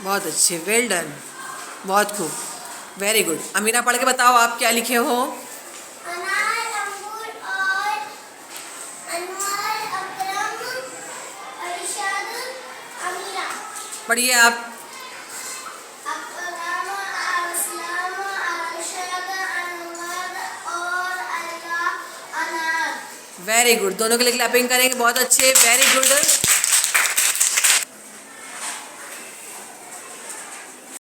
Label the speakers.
Speaker 1: बहुत अच्छे, well done, बहुत खूब, वेरी गुड। अमीना पढ़ के बताओ आप क्या लिखे हो।
Speaker 2: अनार, अंगूर और अनवर, अकरम, अरशद, अमीरा।
Speaker 1: पढ़िए आप।
Speaker 2: अकरम, असलम, अरशद, अनवर और अल्लाह, अनार।
Speaker 1: वेरी गुड, दोनों के लिए क्लैपिंग करेंगे, बहुत अच्छे, वेरी गुड।